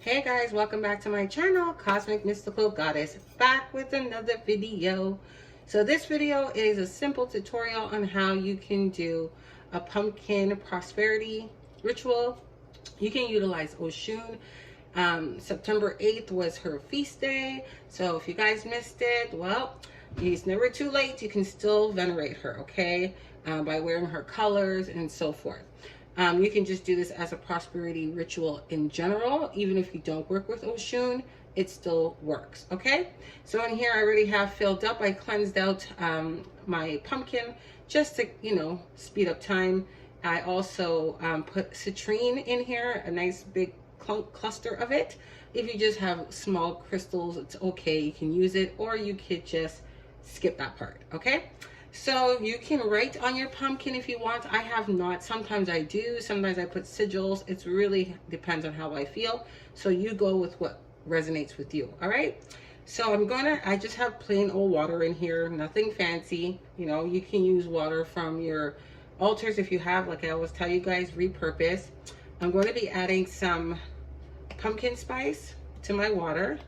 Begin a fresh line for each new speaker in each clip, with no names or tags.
Hey guys, welcome back to my channel, Cosmic Mystical Goddess, back with another video. So this video is a simple tutorial on how you can do a pumpkin prosperity ritual. You can utilize Oshun. September 8th was her feast day. So if you guys missed it, well, it's never too late. You can still venerate her, okay? By wearing her colors and so forth. You can just do this as a prosperity ritual in general. Even if you don't work with Oshun, it still works, okay? So in here, I already have filled up. I cleansed out my pumpkin just to, speed up time. I also put citrine in here, a nice big cluster of it. If you just have small crystals, it's okay. You can use it, or you could just skip that part, okay? So you can write on your pumpkin if you want. I have not. Sometimes I do. Sometimes I put sigils. It really depends on how I feel. So you go with what resonates with you. All right. So I just have plain old water in here. Nothing fancy. You can use water from your altars if you have. Like I always tell you guys, repurpose. I'm going to be adding some pumpkin spice to my water.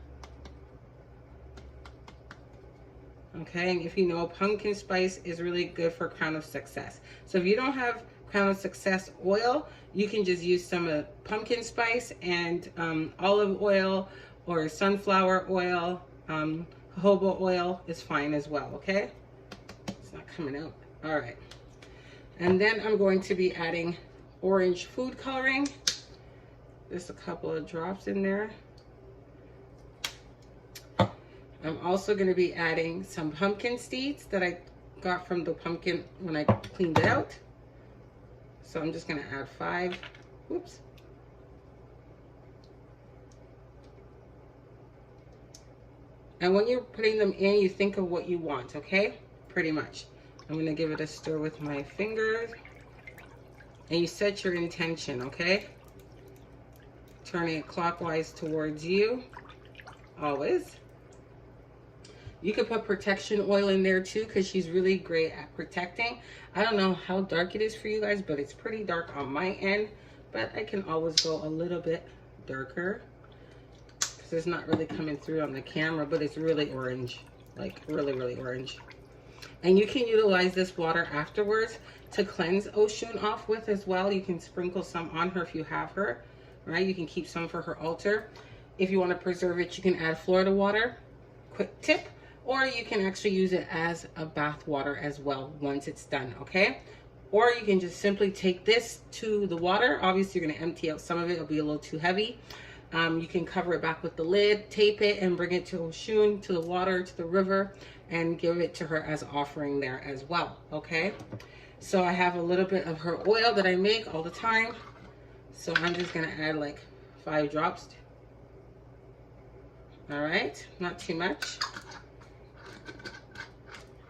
Okay, and if you know, pumpkin spice is really good for crown of success. So if you don't have crown of success oil, you can just use some pumpkin spice and olive oil or sunflower oil. Jojoba oil is fine as well, okay? It's not coming out. All right. And then I'm going to be adding orange food coloring. Just a couple of drops in there. I'm also going to be adding some pumpkin seeds that I got from the pumpkin when I cleaned it out. So I'm just going to add 5. Whoops. And when you're putting them in, you think of what you want, okay? Pretty much. I'm going to give it a stir with my fingers. And you set your intention, okay? Turning it clockwise towards you. Always. You could put protection oil in there too, because she's really great at protecting. I don't know how dark it is for you guys, but it's pretty dark on my end. But I can always go a little bit darker, because it's not really coming through on the camera, but it's really orange, like really, really orange. And you can utilize this water afterwards to cleanse Oshun off with as well. You can sprinkle some on her if you have her, right? You can keep some for her altar. If you want to preserve it, you can add Florida water. Quick tip. Or you can actually use it as a bath water as well once it's done, okay? Or you can just simply take this to the water. Obviously, you're going to empty out some of it. It'll be a little too heavy. You can cover it back with the lid, tape it, and bring it to Oshun, to the water, to the river, and give it to her as an offering there as well, okay? So I have a little bit of her oil that I make all the time. So I'm just going to add like 5 drops. All right, not too much.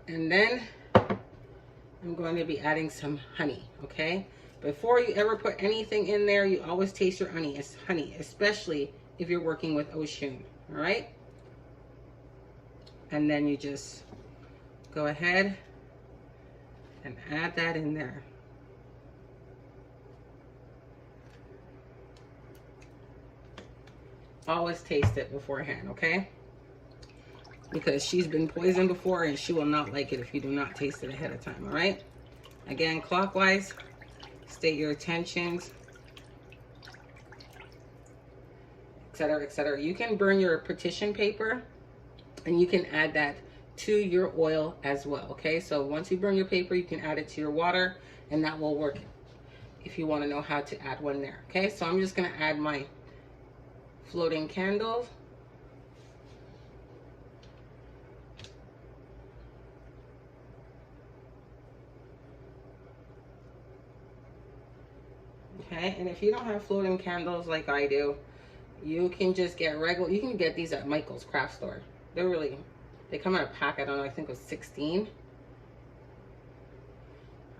And then I'm going to be adding some honey, okay? Before you ever put anything in there, you always taste your honey, especially if you're working with Oshun, all right? And then you just go ahead and add that in there. Always taste it beforehand, okay? Because she's been poisoned before and she will not like it if you do not taste it ahead of time, all right? Again, clockwise, state your intentions, etc., etc. You can burn your petition paper and you can add that to your oil as well, okay? So once you burn your paper, you can add it to your water and that will work if you want to know how to add one there, okay? So I'm just going to add my floating candles. Okay, and if you don't have floating candles like I do, you can just get regular. You can get these at Michael's craft store. They come in a pack. I don't know. I think it was 16.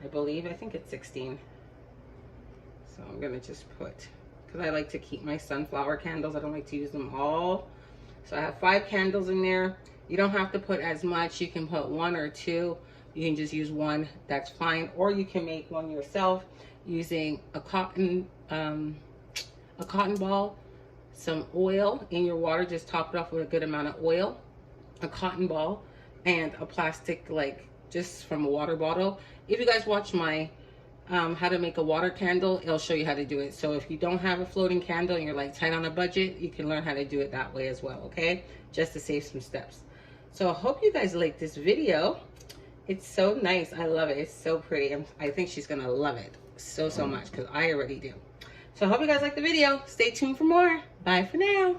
I believe. I think it's 16. So I'm gonna just put, because I like to keep my sunflower candles. I don't like to use them all. So I have 5 candles in there. You don't have to put as much. You can put 1 or 2. You can just use 1. That's fine. Or you can make one yourself using a cotton ball some oil in your water. Just top it off with a good amount of oil, a cotton ball, and a plastic, like just from a water bottle. If you guys watch my how to make a water candle, it'll show you how to do it. So if you don't have a floating candle and you're like tight on a budget, you can learn how to do it that way as well, okay? Just to save some steps. So I hope you guys like this video. It's so nice. I love it. It's so pretty. I think she's gonna love it so much, because I already do. So I hope you guys like the video. Stay tuned for more. Bye for now.